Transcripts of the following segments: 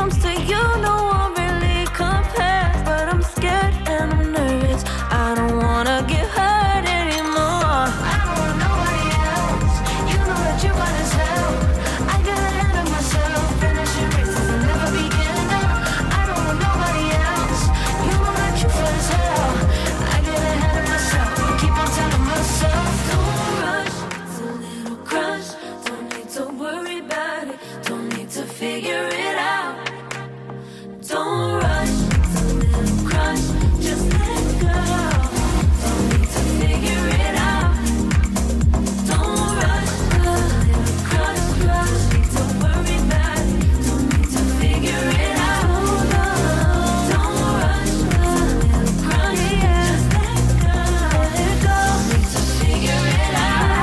comes to you, no one really compares. But I'm scared and I'm nervous, I don't wanna get hurt anymore. I don't want nobody else, you know that you run as hell. I got ahead of myself, finishing races and never begin. I don't want nobody else, you know that you feel as hell. I get ahead of myself, keep on telling myself, don't rush, it's a little crush. Don't need to worry about it, don't need to figure it out. Don't rush, it's a little crush, just let go. Don't need to figure it out. Don't rush, a little crush, don't need to worry about it, don't need to figure it out. Don't rush, a little crush, just let go. Don't need to figure it out.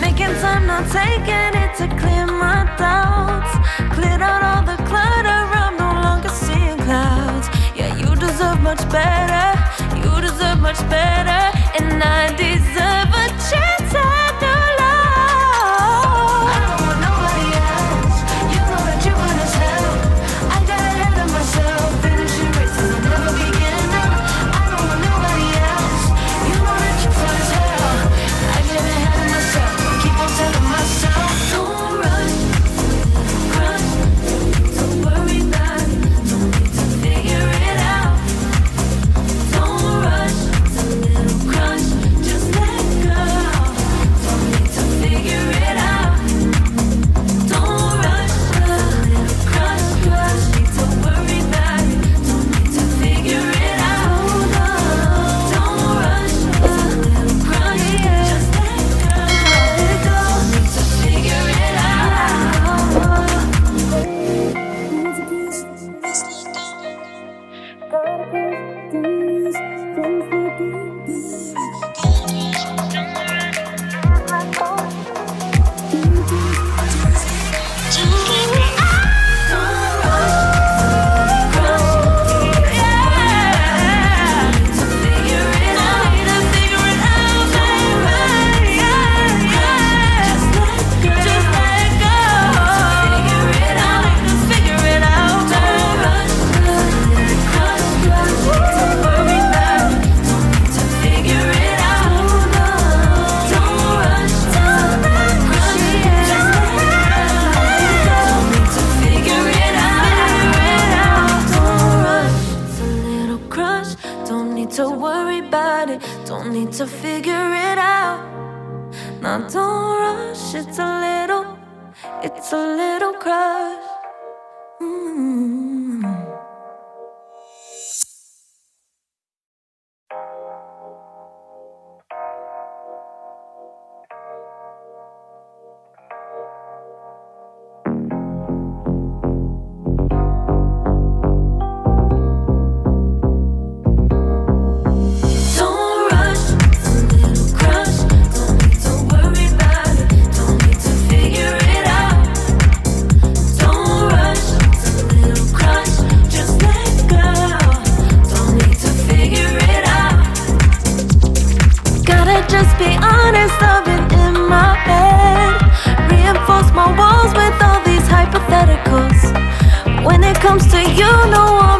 Making time, not taking it to clear my doubts. Cleared out all the clutter, I'm no longer seeing clouds. Yeah, you deserve much better, you deserve much better, and I deserve a chance at new love. I don't want nobody else, you know that you run as hell. I got ahead of myself, finishing races and never begin. I don't want nobody else, you know that you feel as hell. I get ahead of myself, keep on telling myself, don't rush, crush, don't worry about it, don't need to figure it out. Don't rush, it's a little crush, just let go. Don't need to figure it out. Don't rush, a little crush, need to worry about it, don't need to figure it out. Don't rush, a little crush, just let go. Don't need to figure it out. To worry about it, don't need to figure it out. Now don't rush, it's a little crush. Just be honest, I've been in my head. Reinforce my walls with all these hypotheticals. When it comes to you, no one